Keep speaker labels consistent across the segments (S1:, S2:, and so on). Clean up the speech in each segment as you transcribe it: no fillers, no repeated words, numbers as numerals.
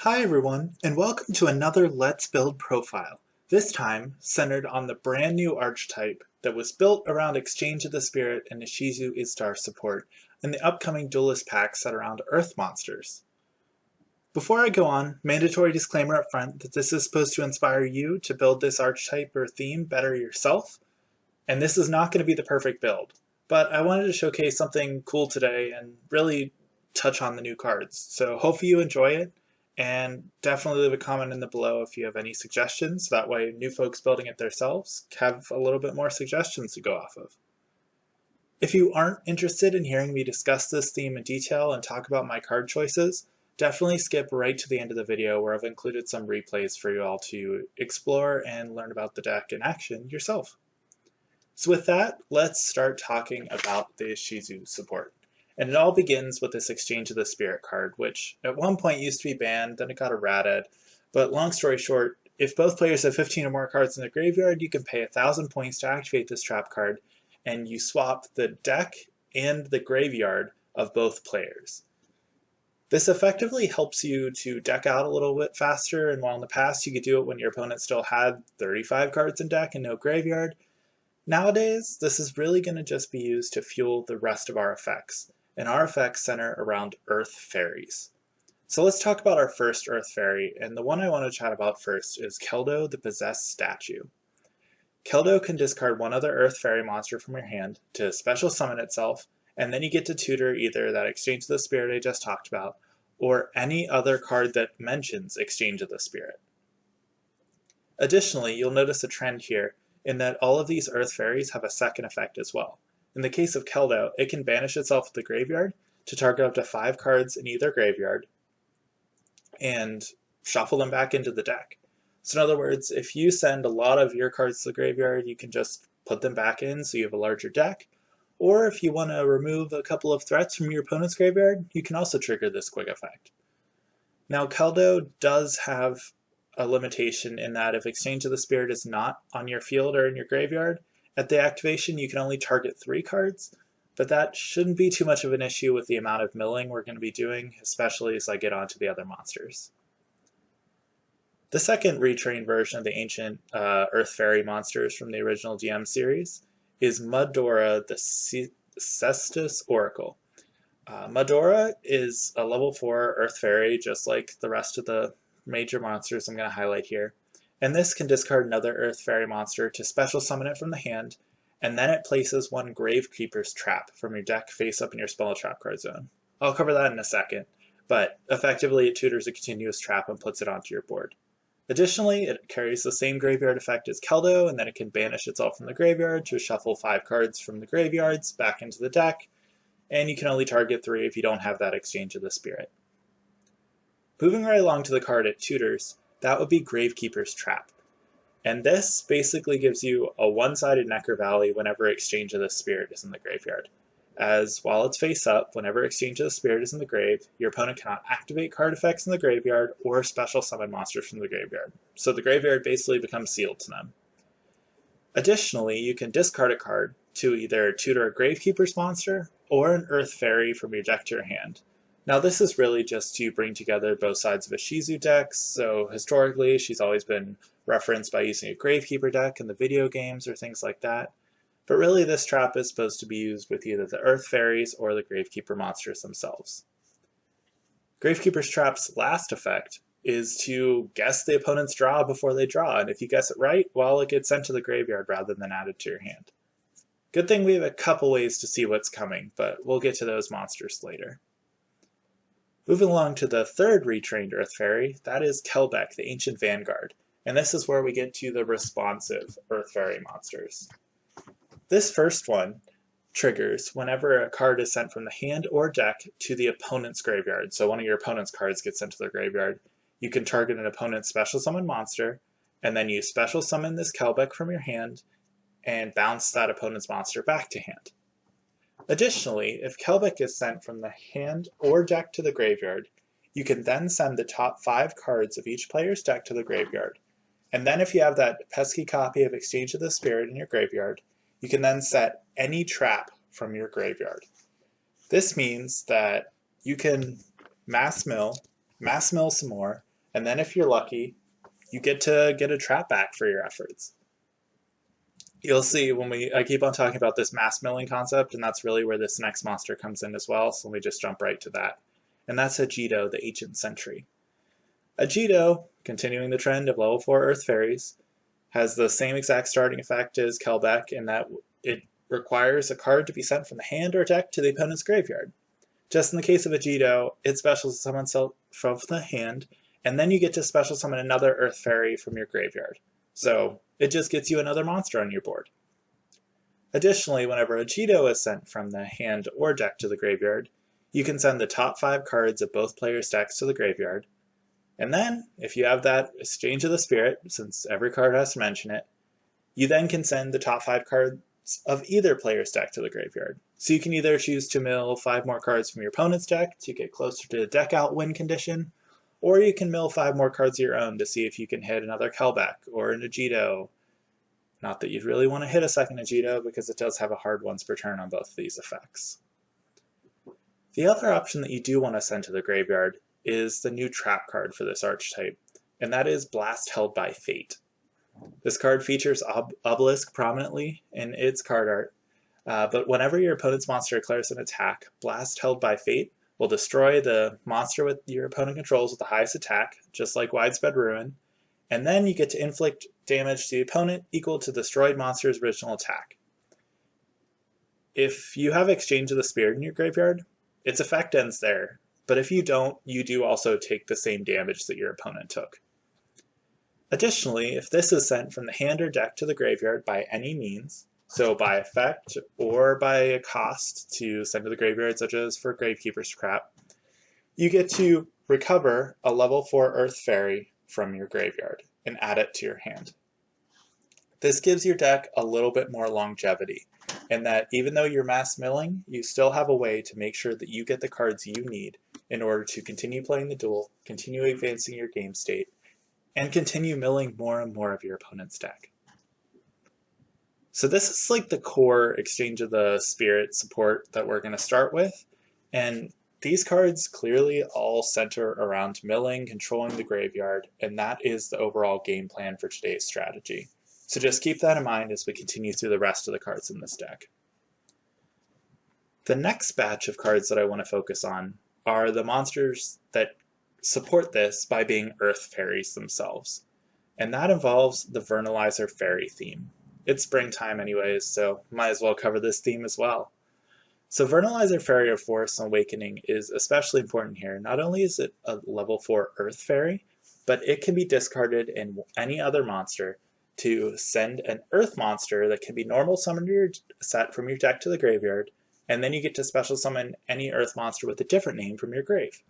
S1: Hi everyone, and welcome to another Let's Build profile, this time centered on the brand new archetype that was built around Exchange of the Spirit and Ishizu Istar support in the upcoming Duelist pack set around Earth monsters. Before I go on, mandatory disclaimer up front that this is supposed to inspire you to build this archetype or theme better yourself, and this is not going to be the perfect build, but I wanted to showcase something cool today and really touch on the new cards, so hopefully you enjoy it. And definitely leave a comment in the below if you have any suggestions. That way new folks building it themselves have a little bit more suggestions to go off of. If you aren't interested in hearing me discuss this theme in detail and talk about my card choices, definitely skip right to the end of the video where I've included some replays for you all to explore and learn about the deck in action yourself. So with that, let's start talking about the Ishizu support. And it all begins with this Exchange of the Spirit card, which at one point used to be banned, then it got errated. But long story short, if both players have 15 or more cards in the graveyard, you can pay 1,000 points to activate this trap card, and you swap the deck and the graveyard of both players. This effectively helps you to deck out a little bit faster, and while in the past you could do it when your opponent still had 35 cards in deck and no graveyard, nowadays this is really going to just be used to fuel the rest of our effects. And our effects center around Earth Fairies. So let's talk about our first Earth Fairy, and the one I want to chat about first is Keldo, the Possessed Statue. Keldo can discard one other Earth Fairy monster from your hand to special summon itself, and then you get to tutor either that Exchange of the Spirit I just talked about, or any other card that mentions Exchange of the Spirit. Additionally, you'll notice a trend here in that all of these Earth Fairies have a second effect as well. In the case of Keldo, it can banish itself to the graveyard to target up to 5 cards in either graveyard and shuffle them back into the deck. So in other words, if you send a lot of your cards to the graveyard, you can just put them back in so you have a larger deck. Or if you want to remove a couple of threats from your opponent's graveyard, you can also trigger this quick effect. Now Keldo does have a limitation in that if Exchange of the Spirit is not on your field or in your graveyard, at the activation, you can only target 3 cards, but that shouldn't be too much of an issue with the amount of milling we're going to be doing, especially as I get onto the other monsters. The second retrain version of the ancient Earth Fairy monsters from the original DM series is Mudora, the Cestus Oracle. Mudora is a level 4 Earth Fairy, just like the rest of the major monsters I'm going to highlight here. And this can discard another Earth Fairy monster to special summon it from the hand, and then it places one Gravekeeper's Trap from your deck face up in your spell trap card zone. I'll cover that in a second, but effectively it tutors a continuous trap and puts it onto your board. Additionally, it carries the same graveyard effect as Keldo, and then it can banish itself from the graveyard to shuffle 5 cards from the graveyards back into the deck, and you can only target 3 if you don't have that Exchange of the Spirit. Moving right along to the card it tutors, that would be Gravekeeper's Trap. And this basically gives you a one-sided Necker Valley whenever Exchange of the Spirit is in the graveyard. As while it's face up, whenever Exchange of the Spirit is in the grave, your opponent cannot activate card effects in the graveyard or special summon monsters from the graveyard. So the graveyard basically becomes sealed to them. Additionally, you can discard a card to either tutor a Gravekeeper's monster or an Earth Fairy from your deck to your hand. Now this is really just to bring together both sides of Ishizu decks, so historically she's always been referenced by using a Gravekeeper deck in the video games or things like that, but really this trap is supposed to be used with either the Earth Fairies or the Gravekeeper monsters themselves. Gravekeeper's Trap's last effect is to guess the opponent's draw before they draw, and if you guess it right, well, it gets sent to the graveyard rather than added to your hand. Good thing we have a couple ways to see what's coming, but we'll get to those monsters later. Moving along to the third retrained Earth Fairy, that is Kelbek, the Ancient Vanguard, and this is where we get to the responsive Earth Fairy monsters. This first one triggers whenever a card is sent from the hand or deck to the opponent's graveyard, so one of your opponent's cards gets sent to their graveyard. You can target an opponent's special summon monster, and then you special summon this Kelbek from your hand, and bounce that opponent's monster back to hand. Additionally, if Kelbek is sent from the hand or deck to the graveyard, you can then send the top 5 cards of each player's deck to the graveyard. And then if you have that pesky copy of Exchange of the Spirit in your graveyard, you can then set any trap from your graveyard. This means that you can mass mill some more, And then if you're lucky, you get to get a trap back for your efforts. You'll see I keep on talking about this mass milling concept, and that's really where this next monster comes in as well, so let me just jump right to that. And that's Agido, the Ancient Sentry. Agido, continuing the trend of level 4 Earth Fairies, has the same exact starting effect as Kelbek in that it requires a card to be sent from the hand or deck to the opponent's graveyard. Just in the case of Agido, it special summons from the hand, and then you get to special summon another Earth Fairy from your graveyard. So it just gets you another monster on your board. Additionally, whenever Agido is sent from the hand or deck to the graveyard, you can send the top 5 cards of both players' decks to the graveyard. And then, if you have that Exchange of the Spirit, since every card has to mention it, you then can send the top 5 cards of either player's deck to the graveyard. So you can either choose to mill 5 more cards from your opponent's deck to get closer to the deck out win condition, or you can mill 5 more cards of your own to see if you can hit another Kelbek or an Agido. Not that you'd really want to hit a second Agido, because it does have a hard once per turn on both of these effects. The other option that you do want to send to the graveyard is the new trap card for this archetype, and that is Blast Held by Fate. This card features Obelisk prominently in its card art, but whenever your opponent's monster declares an attack, Blast Held by Fate will destroy the monster with your opponent controls with the highest attack, just like Widespread Ruin, and then you get to inflict damage to the opponent equal to the destroyed monster's original attack. If you have Exchange of the Spirit in your graveyard, its effect ends there, but if you don't, you do also take the same damage that your opponent took. Additionally, if this is sent from the hand or deck to the graveyard by any means, so by effect or by a cost to send to the graveyard, such as for Gravekeeper's Trap, you get to recover a level 4 Earth Fairy from your graveyard and add it to your hand. This gives your deck a little bit more longevity, in that even though you're mass milling, you still have a way to make sure that you get the cards you need in order to continue playing the duel, continue advancing your game state, and continue milling more and more of your opponent's deck. So this is like the core Exchange of the Spirit support that we're going to start with, and these cards clearly all center around milling, controlling the graveyard, and that is the overall game plan for today's strategy. So just keep that in mind as we continue through the rest of the cards in this deck. The next batch of cards that I want to focus on are the monsters that support this by being Earth Fairies themselves. And that involves the Vernalizer Fairy theme. It's springtime anyways, so might as well cover this theme as well. So Vernalizer Fairy of Forest and Awakening is especially important here. Not only is it a level 4 Earth Fairy, but it can be discarded in any other monster to send an Earth monster that can be normal summoned to your set from your deck to the graveyard, and then you get to special summon any Earth monster with a different name from your grave.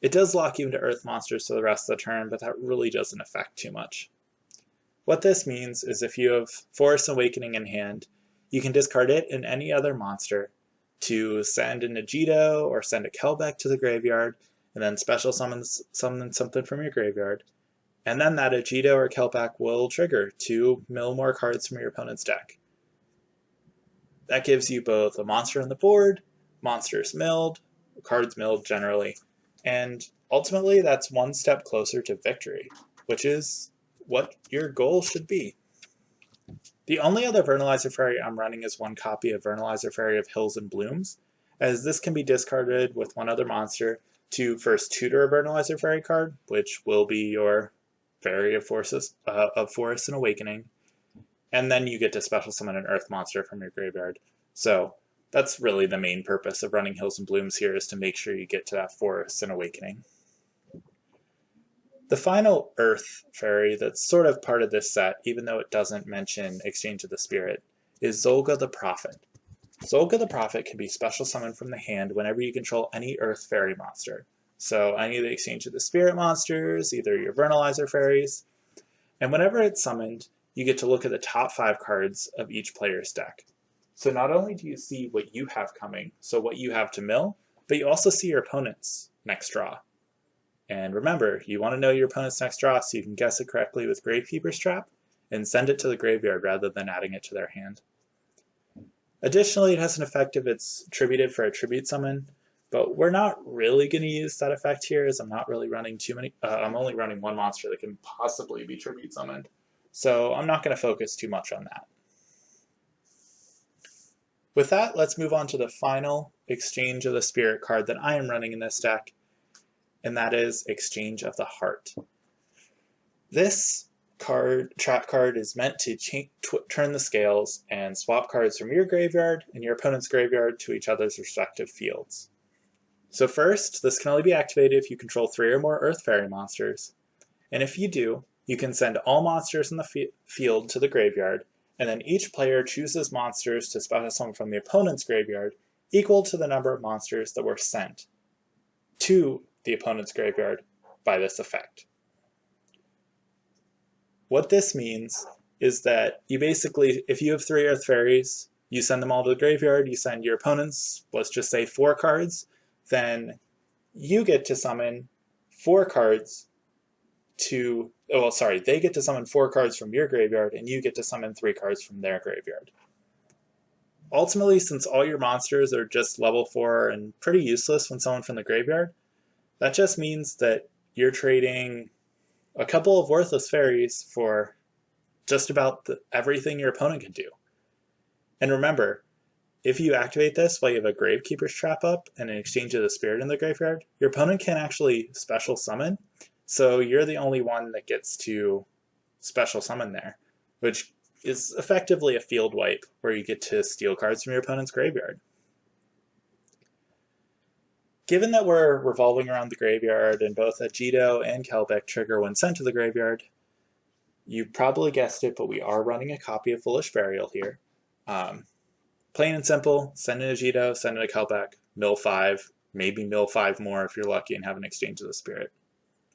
S1: It does lock you into Earth monsters for the rest of the turn, but that really doesn't affect too much. What this means is if you have Forest Awakening in hand, you can discard it and any other monster to send an Agido or send a Kelbek to the graveyard, and then special summon something from your graveyard. And then that Agido or Kelbek will trigger to mill more cards from your opponent's deck. That gives you both a monster on the board, monsters milled, cards milled generally, and ultimately that's one step closer to victory, which is what your goal should be. The only other Vernalizer Fairy I'm running is one copy of Vernalizer Fairy of Hills and Blooms, as this can be discarded with one other monster to first tutor a Vernalizer Fairy card, which will be your Fairy of Forest and Awakening, and then you get to special summon an Earth monster from your graveyard. So that's really the main purpose of running Hills and Blooms here, is to make sure you get to that Forest and Awakening. The final Earth Fairy that's sort of part of this set, even though it doesn't mention Exchange of the Spirit, is Zolga the Prophet. Zolga the Prophet can be special summoned from the hand whenever you control any Earth Fairy monster. So any of the Exchange of the Spirit monsters, either your Vernalizer Fairies, and whenever it's summoned, you get to look at the top 5 cards of each player's deck. So not only do you see what you have coming, so what you have to mill, but you also see your opponent's next draw. And remember, you want to know your opponent's next draw so you can guess it correctly with Gravekeeper's Trap and send it to the graveyard rather than adding it to their hand. Additionally, it has an effect if it's attributed for a tribute summon, but we're not really going to use that effect here, as I'm not really running too many. I'm only running one monster that can possibly be tribute summoned, so I'm not going to focus too much on that. With that, let's move on to the final Exchange of the Spirit card that I am running in this deck, and that is Exchange of the Heart. This trap card is meant to turn the scales and swap cards from your graveyard and your opponent's graveyard to each other's respective fields. So first, this can only be activated if you control 3 or more Earth Fairy monsters, and if you do, you can send all monsters in the field to the graveyard, and then each player chooses monsters to special summon from the opponent's graveyard equal to the number of monsters that were sent to the opponent's graveyard by this effect. What this means is that you basically, if you have 3 Earth Fairies, you send them all to the graveyard, you send your opponents, let's just say 4 cards, then you get to summon 4 cards to, they get to summon 4 cards from your graveyard, and you get to summon 3 cards from their graveyard. Ultimately, since all your monsters are just level 4 and pretty useless when summoned from the graveyard, that just means that you're trading a couple of worthless fairies for just about everything your opponent can do. And remember, if you activate this while you have a Gravekeeper's Trap up and an Exchange of the Spirit in the graveyard, your opponent can actually special summon, so you're the only one that gets to special summon there, which is effectively a field wipe where you get to steal cards from your opponent's graveyard. Given that we're revolving around the graveyard and both Agido and Kelbek trigger when sent to the graveyard, you probably guessed it, but we are running a copy of Foolish Burial here. Plain and simple, send an Agido, send in a Kelbek, mill 5, maybe mill 5 more if you're lucky and have an Exchange of the Spirit.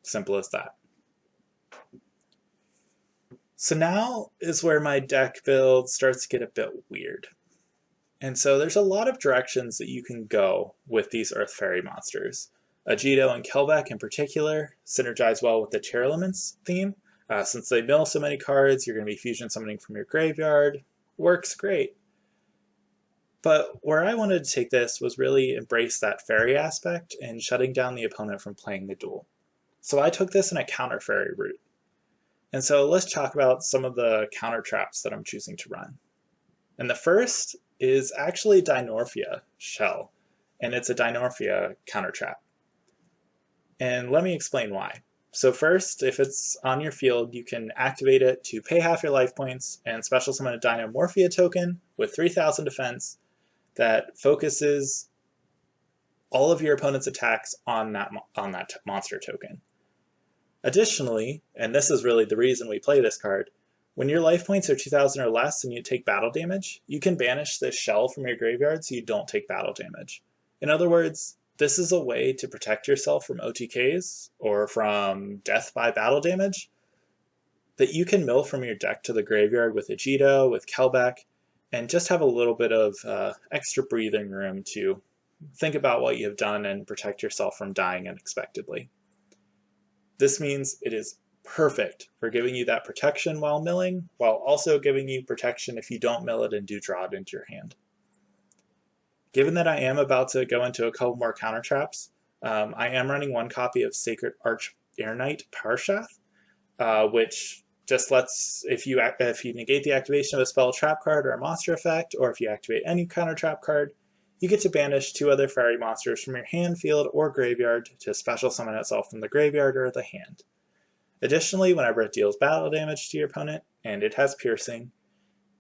S1: Simple as that. So now is where my deck build starts to get a bit weird. And so there's a lot of directions that you can go with these Earth Fairy monsters. Agido and Kelbek in particular synergize well with the Cheruliments theme. Since they mill so many cards, you're going to be fusion summoning from your graveyard. Works great. But where I wanted to take this was really embrace that fairy aspect and shutting down the opponent from playing the duel. So I took this in a counter fairy route. And so let's talk about some of the counter traps that I'm choosing to run. And the first is actually Dinorphia Shell, and it's a Dinorphia counter trap. And let me explain why. So first, if it's on your field, you can activate it to pay half your life points and special summon a Dinomorphia token with 3000 defense that focuses all of your opponent's attacks on that monster token. Additionally, and this is really the reason we play this card, when your life points are 2000 or less and you take battle damage, you can banish this shell from your graveyard so you don't take battle damage. In other words, this is a way to protect yourself from OTKs or from death by battle damage that you can mill from your deck to the graveyard with Agido, with Kelbek, and just have a little bit of extra breathing room to think about what you have done and protect yourself from dying unexpectedly. This means it is perfect for giving you that protection while milling, while also giving you protection if you don't mill it and do draw it into your hand. Given that I am about to go into a couple more counter traps, I am running one copy of Sacred Arch Air Knight Parshath, which just lets, if you negate the activation of a spell, trap card, or a monster effect, or if you activate any counter trap card, you get to banish 2 other fairy monsters from your hand, field, or graveyard to special summon itself from the graveyard or the hand. Additionally, whenever it deals battle damage to your opponent, and it has piercing,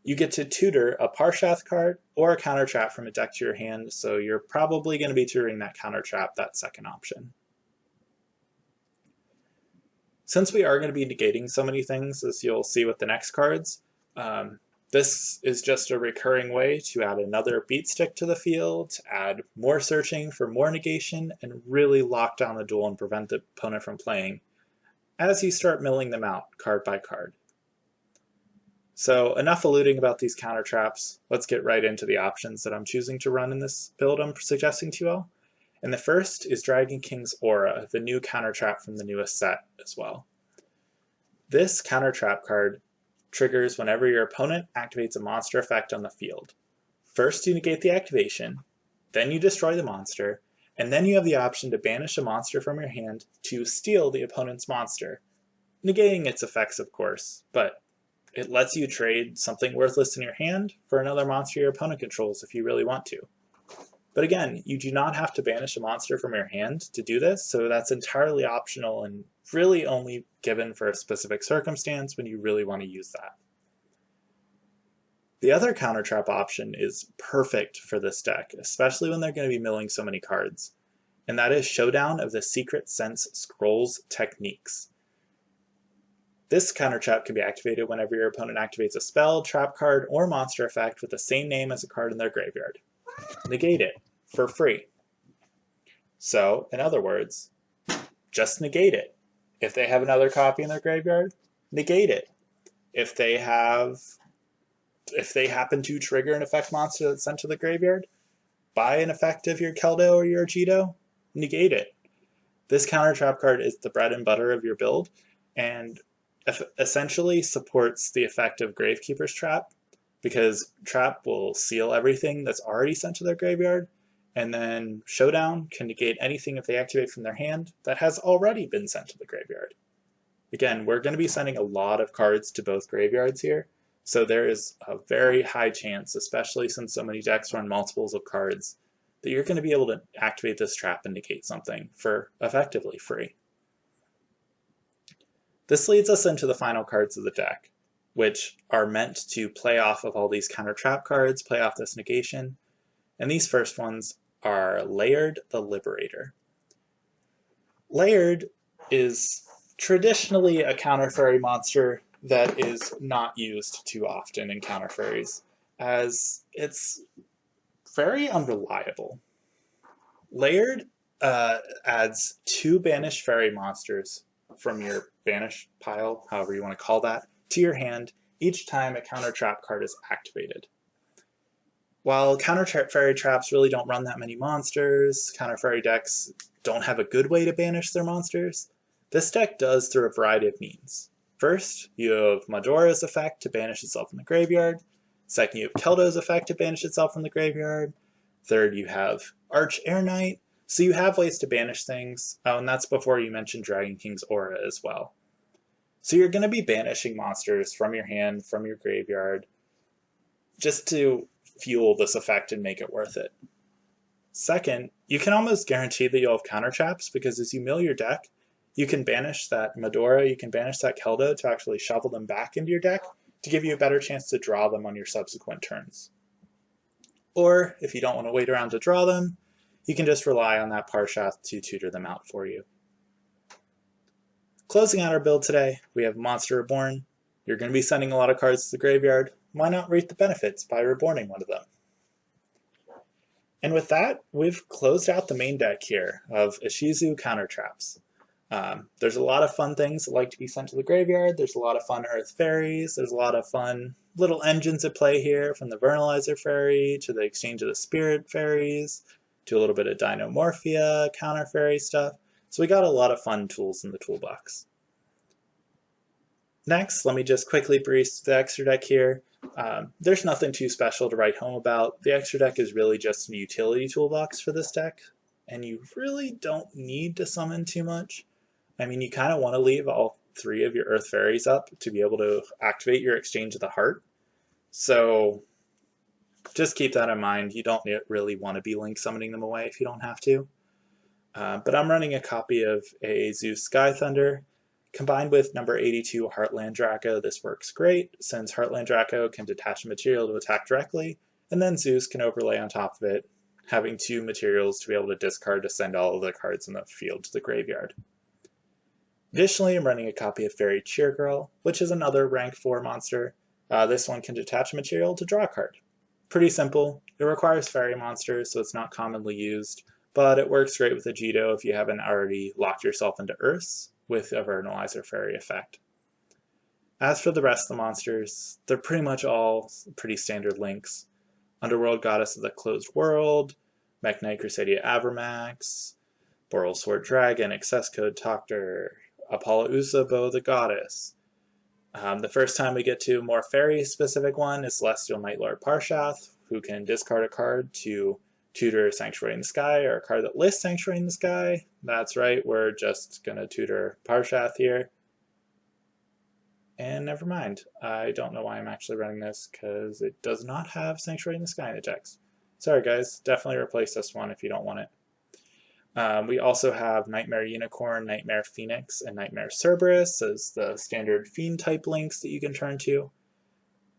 S1: you get to tutor a Parshath card or a counter trap from a deck to your hand, so you're probably going to be tutoring that counter trap, that second option. Since we are going to be negating so many things, as you'll see with the next cards, this is just a recurring way to add another beat stick to the field, to add more searching for more negation, and really lock down the duel and prevent the opponent from playing as you start milling them out card by card. So enough alluding about these counter traps, let's get right into the options that I'm choosing to run in this build I'm suggesting to you all. And the first is Dragon King's Aura, the new counter trap from the newest set as well. This counter trap card triggers whenever your opponent activates a monster effect on the field. First you negate the activation, then you destroy the monster, And then you have the option to banish a monster from your hand to steal the opponent's monster, negating its effects, of course, but it lets you trade something worthless in your hand for another monster your opponent controls if you really want to. But again, you do not have to banish a monster from your hand to do this, so that's entirely optional and really only given for a specific circumstance when you really want to use that. The other counter trap option is perfect for this deck, especially when they're going to be milling so many cards, and that is Showdown of the Secret Sense Scrolls Techniques. This counter trap can be activated whenever your opponent activates a spell, trap card, or monster effect with the same name as a card in their graveyard. Negate it for free. So, in other words, just negate it. If they have another copy in their graveyard, negate it. If they happen to trigger an effect monster that's sent to the graveyard, buy an effect of your Keldo or your Agido, negate it. This counter trap card is the bread and butter of your build, and essentially supports the effect of Gravekeeper's Trap, because Trap will seal everything that's already sent to their graveyard, and then Showdown can negate anything if they activate from their hand that has already been sent to the graveyard. Again, we're going to be sending a lot of cards to both graveyards here, so there is a very high chance, especially since so many decks run multiples of cards, that you're going to be able to activate this trap and negate something for effectively free. This leads us into the final cards of the deck, which are meant to play off of all these counter trap cards, play off this negation, and these first ones are Layered the Liberator. Layered is traditionally a counter fairy monster that is not used too often in counter fairies, as it's very unreliable. Layered adds 2 banished fairy monsters from your banish pile, however you want to call that, to your hand each time a counter trap card is activated. While counter fairy traps really don't run that many monsters, counter fairy decks don't have a good way to banish their monsters, this deck does through a variety of means. First, you have Mudora's effect to banish itself from the graveyard. Second, you have Keldo's effect to banish itself from the graveyard. Third, you have Arch Air Knight. So you have ways to banish things, and that's before you mention Dragon King's Aura as well. So you're going to be banishing monsters from your hand, from your graveyard, just to fuel this effect and make it worth it. Second, you can almost guarantee that you'll have counter traps, because as you mill your deck, you can banish that Mudora, you can banish that Keldo to actually shovel them back into your deck to give you a better chance to draw them on your subsequent turns. Or, if you don't want to wait around to draw them, you can just rely on that Parshath to tutor them out for you. Closing out our build today, we have Monster Reborn. You're going to be sending a lot of cards to the graveyard. Why not reap the benefits by reborning one of them? And with that, we've closed out the main deck here of Ishizu counter traps. There's a lot of fun things that like to be sent to the graveyard. There's a lot of fun Earth Fairies. There's a lot of fun little engines at play here, from the Vernalizer Fairy to the Exchange of the Spirit Fairies to a little bit of Dinomorphia, counter fairy stuff. So we got a lot of fun tools in the toolbox. Next, let me just quickly breeze through the extra deck here. There's nothing too special to write home about. The extra deck is really just a utility toolbox for this deck, and you really don't need to summon too much. I mean, you kind of want to leave all 3 of your Earth Fairies up to be able to activate your Exchange of the Heart. So just keep that in mind. You don't really want to be link summoning them away if you don't have to. But I'm running a copy of a Zeus Sky Thunder. Combined with number 82 Heartland Draco, this works great, since Heartland Draco can detach a material to attack directly, and then Zeus can overlay on top of it, having 2 materials to be able to discard to send all of the cards in the field to the graveyard. Additionally, I'm running a copy of Fairy Cheer Girl, which is another rank 4 monster. This one can detach a material to draw a card. Pretty simple. It requires fairy monsters, so it's not commonly used, but it works great with Agido if you haven't already locked yourself into Earths with a Vernalizer Fairy effect. As for the rest of the monsters, they're pretty much all pretty standard links. Underworld Goddess of the Closed World, Mech Knight Crusadia Avermax, Boral Sword Dragon, Access Code Doctor, Apollo Usabo the Goddess. The first time we get to a more fairy-specific one is Celestial Night Lord Parshath, who can discard a card to tutor Sanctuary in the Sky, or a card that lists Sanctuary in the Sky. That's right, we're just going to tutor Parshath here. And never mind, I don't know why I'm actually running this, because it does not have Sanctuary in the Sky in the text. Sorry guys, definitely replace this one if you don't want it. We also have Nightmare Unicorn, Nightmare Phoenix, and Nightmare Cerberus as the standard fiend type links that you can turn to.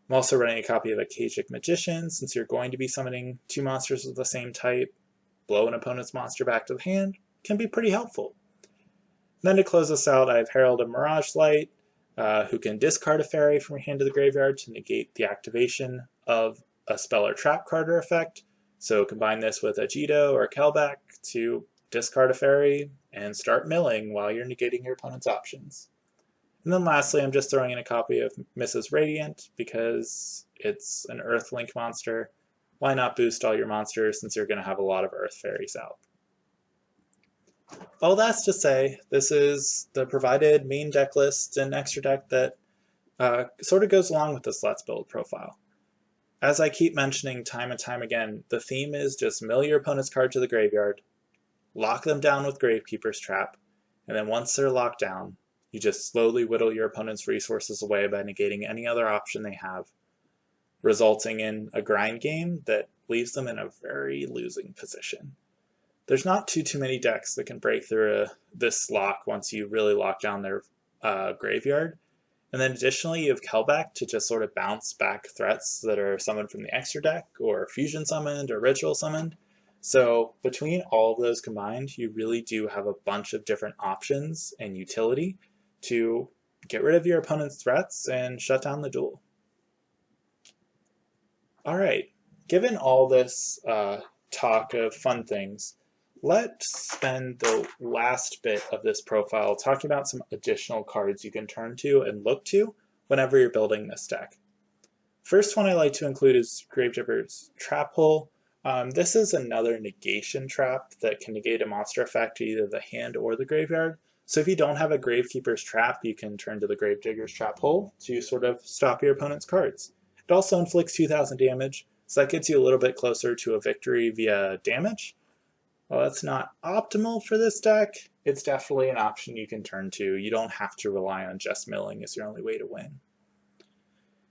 S1: I'm also running a copy of Agido Magician, since you're going to be summoning 2 monsters of the same type. Blow an opponent's monster back to the hand can be pretty helpful. And then to close us out, I have Herald of Mirage Light, who can discard a fairy from your hand to the graveyard to negate the activation of a spell or trap card or effect. So combine this with Agido or Kelbek to discard a fairy and start milling while you're negating your opponent's options. And then lastly, I'm just throwing in a copy of Mrs. Radiant because it's an Earth Link monster. Why not boost all your monsters since you're going to have a lot of Earth Fairies out? All that's to say, this is the provided main deck list and extra deck that sort of goes along with this Let's Build profile. As I keep mentioning time and time again, the theme is just mill your opponent's card to the graveyard, lock them down with Gravekeeper's Trap, and then once they're locked down, you just slowly whittle your opponent's resources away by negating any other option they have, resulting in a grind game that leaves them in a very losing position. There's not too many decks that can break through this lock once you really lock down their graveyard. And then additionally, you have Kelbek to just sort of bounce back threats that are summoned from the extra deck, or fusion summoned, or ritual summoned. So between all of those combined, you really do have a bunch of different options and utility to get rid of your opponent's threats and shut down the duel. Alright, given all this talk of fun things, let's spend the last bit of this profile talking about some additional cards you can turn to and look to whenever you're building this deck. First one I like to include is Gravedigger's Trap Hole. This is another negation trap that can negate a monster effect to either the hand or the graveyard. So if you don't have a Gravekeeper's Trap, you can turn to the Gravedigger's Trap Hole to sort of stop your opponent's cards. It also inflicts 2,000 damage, so that gets you a little bit closer to a victory via damage. While that's not optimal for this deck, it's definitely an option you can turn to. You don't have to rely on just milling as your only way to win.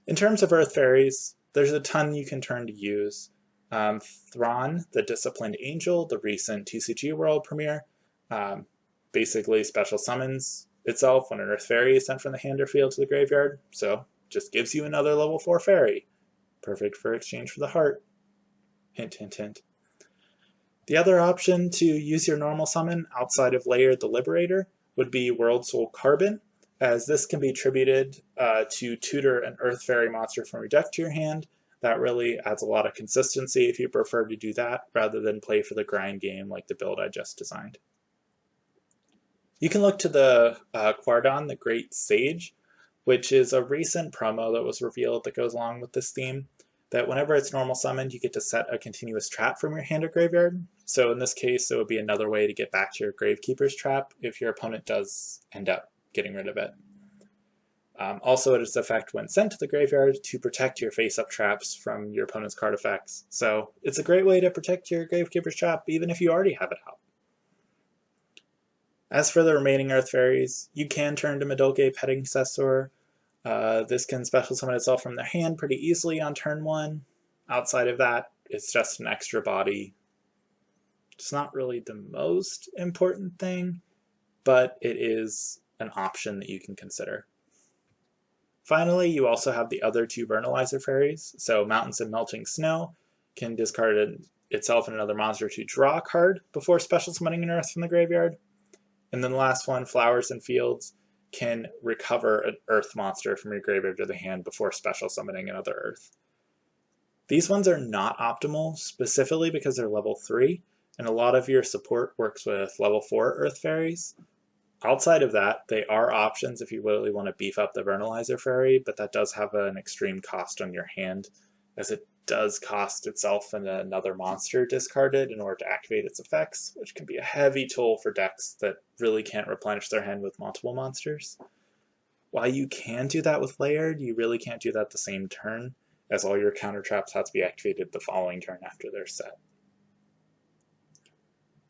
S1: In terms of Earth Fairies, there's a ton you can turn to use. Thrawn, the Disciplined Angel, the recent TCG World premiere, basically special summons itself when an Earth Fairy is sent from the hand or field to the graveyard, so just gives you another level 4 fairy. Perfect for exchange for the heart. Hint, hint, hint. The other option to use your normal summon outside of Laird the Liberator would be World Soul Carbon, as this can be attributed to tutor an Earth Fairy monster from your deck to your hand. That really adds a lot of consistency if you prefer to do that rather than play for the grind game like the build I just designed. You can look to the Quardon, the Great Sage, which is a recent promo that was revealed that goes along with this theme, that whenever it's normal summoned, you get to set a continuous trap from your hand or graveyard. So in this case, it would be another way to get back to your Gravekeeper's Trap if your opponent does end up getting rid of it. Also, it is effect when sent to the graveyard to protect your face-up traps from your opponent's card effects. So it's a great way to protect your Gravekeeper's Trap even if you already have it out. As for the remaining Earth Fairies, you can turn to Medolke Petting Cessor. This can special summon itself from their hand pretty easily on turn 1. Outside of that, it's just an extra body. It's not really the most important thing, but it is an option that you can consider. Finally, you also have the other 2 Vernalizer Fairies. So Mountains and Melting Snow can discard itself and another monster to draw a card before special summoning an Earth from the graveyard. And then the last one, Flowers and Fields, can recover an Earth monster from your graveyard to the hand before special summoning another Earth. These ones are not optimal, specifically because they're level 3, and a lot of your support works with level 4 Earth Fairies. Outside of that, they are options if you really want to beef up the Vernalizer Fairy, but that does have an extreme cost on your hand, as it does cost itself and another monster discarded in order to activate its effects, which can be a heavy toll for decks that really can't replenish their hand with multiple monsters. While you can do that with Laird, you really can't do that the same turn, as all your counter traps have to be activated the following turn after they're set.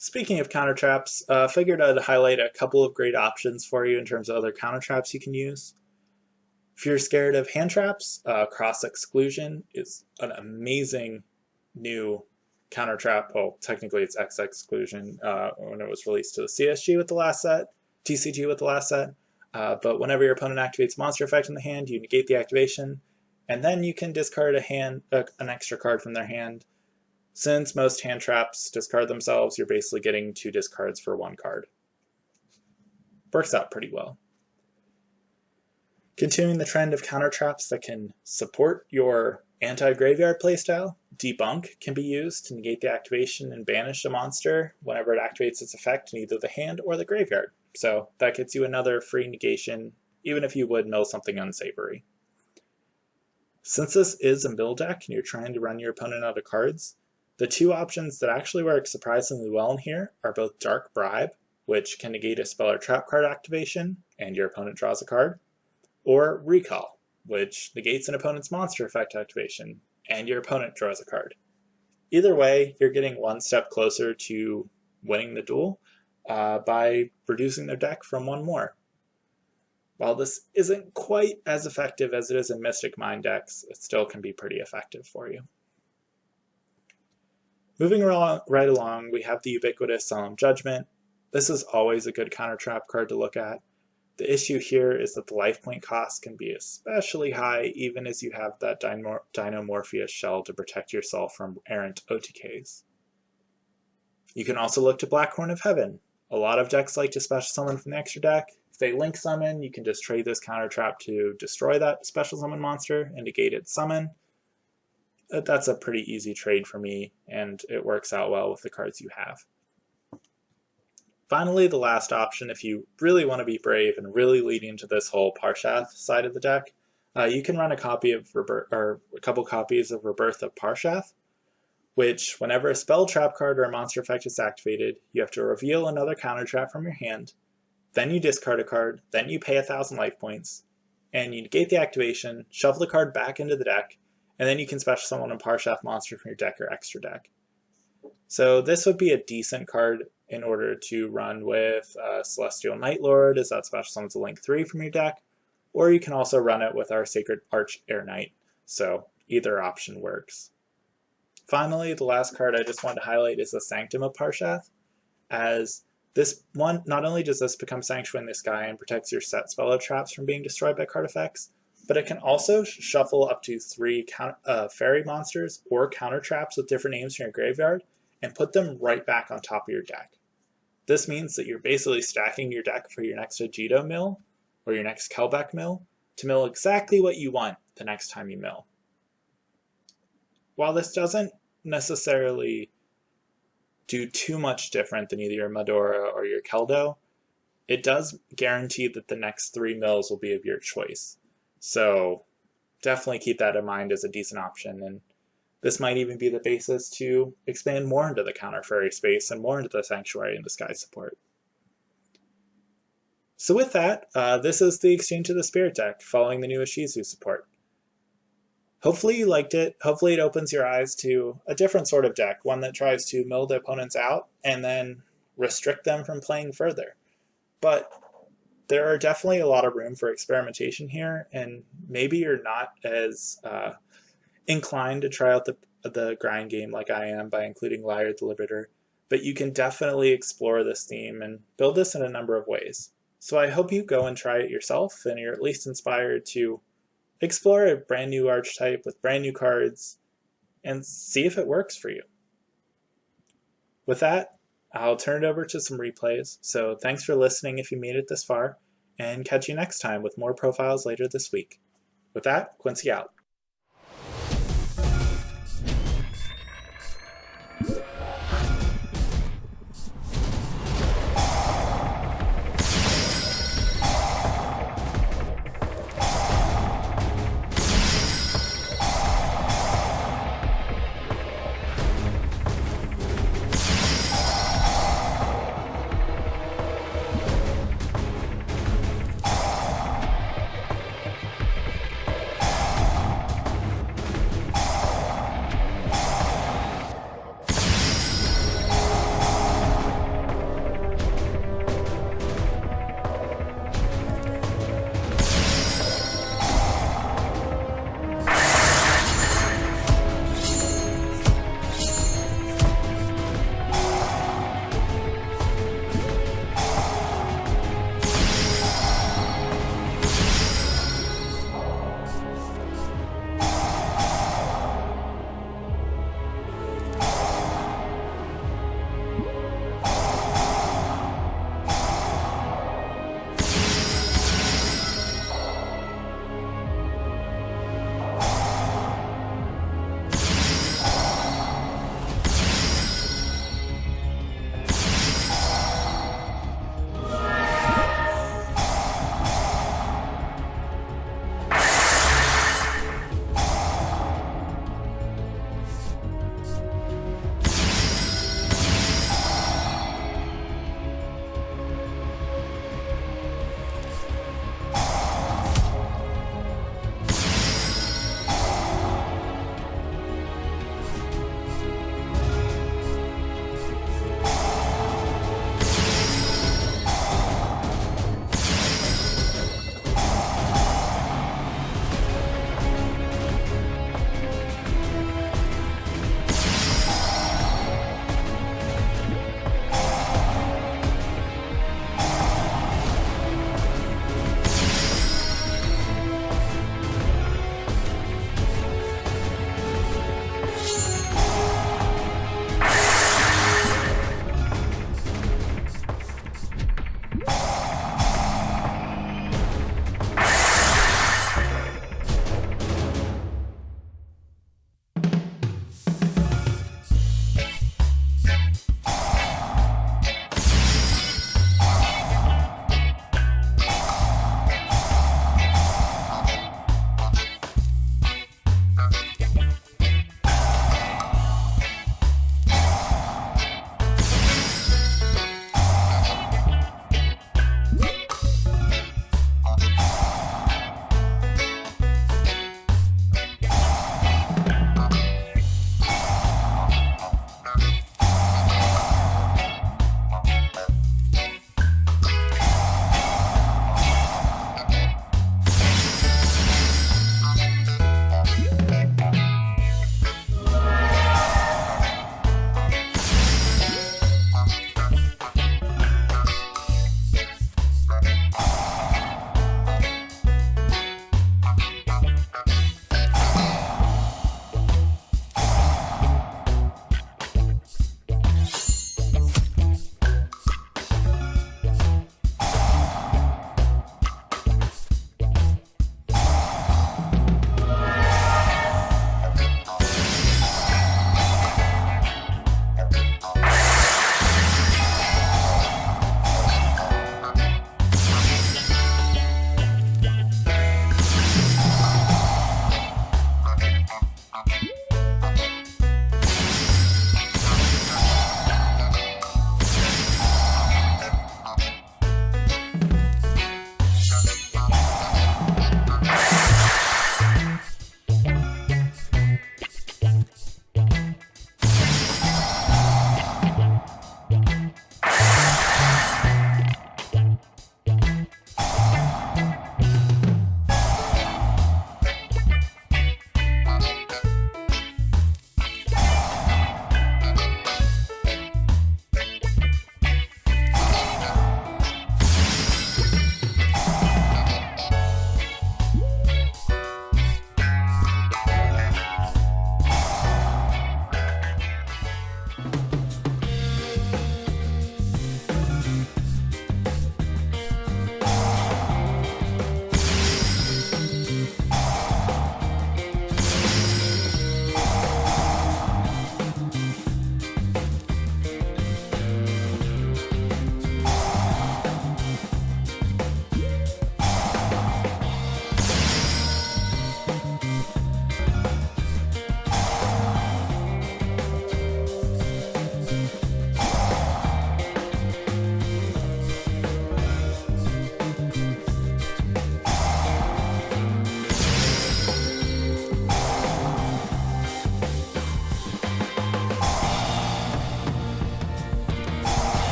S1: Speaking of counter traps, figured I'd highlight a couple of great options for you in terms of other counter traps you can use. If you're scared of hand traps, cross exclusion is an amazing new counter trap. Well, technically it's X exclusion when it was released to the CSG with the last set, TCG with the last set. But whenever your opponent activates a monster effect in the hand, you negate the activation, and then you can discard an extra card from their hand. Since most hand traps discard themselves, you're basically getting 2 discards for 1 card. Works out pretty well. Continuing the trend of counter traps that can support your anti-graveyard playstyle, Debunk can be used to negate the activation and banish a monster whenever it activates its effect in either the hand or the graveyard. So that gets you another free negation, even if you would mill something unsavory. Since this is a mill deck and you're trying to run your opponent out of cards, the 2 options that actually work surprisingly well in here are both Dark Bribe, which can negate a spell or trap card activation and your opponent draws a card, or Recall, which negates an opponent's monster effect activation and your opponent draws a card. Either way, you're getting 1 step closer to winning the duel by reducing their deck from 1 more. While this isn't quite as effective as it is in Mystic Mind decks, it still can be pretty effective for you. Moving right along, we have the ubiquitous Solemn Judgment. This is always a good counter trap card to look at. The issue here is that the life point cost can be especially high even as you have that Dinomorpheus shell to protect yourself from errant OTKs. You can also look to Blackhorn of Heaven. A lot of decks like to special summon from the extra deck. If they link summon, you can just trade this counter trap to destroy that special summon monster and negate its summon. That's a pretty easy trade for me, and it works out well with the cards you have. Finally, the last option, if you really want to be brave and really lead into this whole Parshath side of the deck, you can run a couple copies of Rebirth of Parshath, which, whenever a spell, trap card, or a monster effect is activated, you have to reveal another counter trap from your hand, then you discard a card, then you pay 1,000 life points, and you negate the activation, shuffle the card back into the deck, and then you can special summon a Parshath monster from your deck or extra deck. So this would be a decent card in order to run with Celestial Night Lord, as that special summons a Link 3 from your deck, or you can also run it with our Sacred Arch Air Knight, so either option works. Finally, the last card I just wanted to highlight is the Sanctum of Parshath, as this one, not only does this become Sanctuary in the Sky and protects your set spell traps from being destroyed by card effects, but it can also shuffle up to 3 fairy monsters or counter traps with different names from your graveyard and put them right back on top of your deck. This means that you're basically stacking your deck for your next Agido mill or your next Kelbek mill to mill exactly what you want the next time you mill. While this doesn't necessarily do too much different than either your Mudora or your Keldo, it does guarantee that the next 3 mills will be of your choice. So definitely keep that in mind as a decent option, and this might even be the basis to expand more into the counter fairy space and more into the Sanctuary in the Sky support. So with that, this is the Exchange of the Spirit deck following the new Ishizu support. Hopefully you liked it. Hopefully it opens your eyes to a different sort of deck, one that tries to mill the opponents out and then restrict them from playing further. But there are definitely a lot of room for experimentation here, and maybe you're not as inclined to try out the grind game like I am by including Liar the Liberator, but you can definitely explore this theme and build this in a number of ways. So I hope you go and try it yourself, and you're at least inspired to explore a brand new archetype with brand new cards and see if it works for you. With that, I'll turn it over to some replays, so thanks for listening if you made it this far, and catch you next time with more profiles later this week. With that, Quincy out.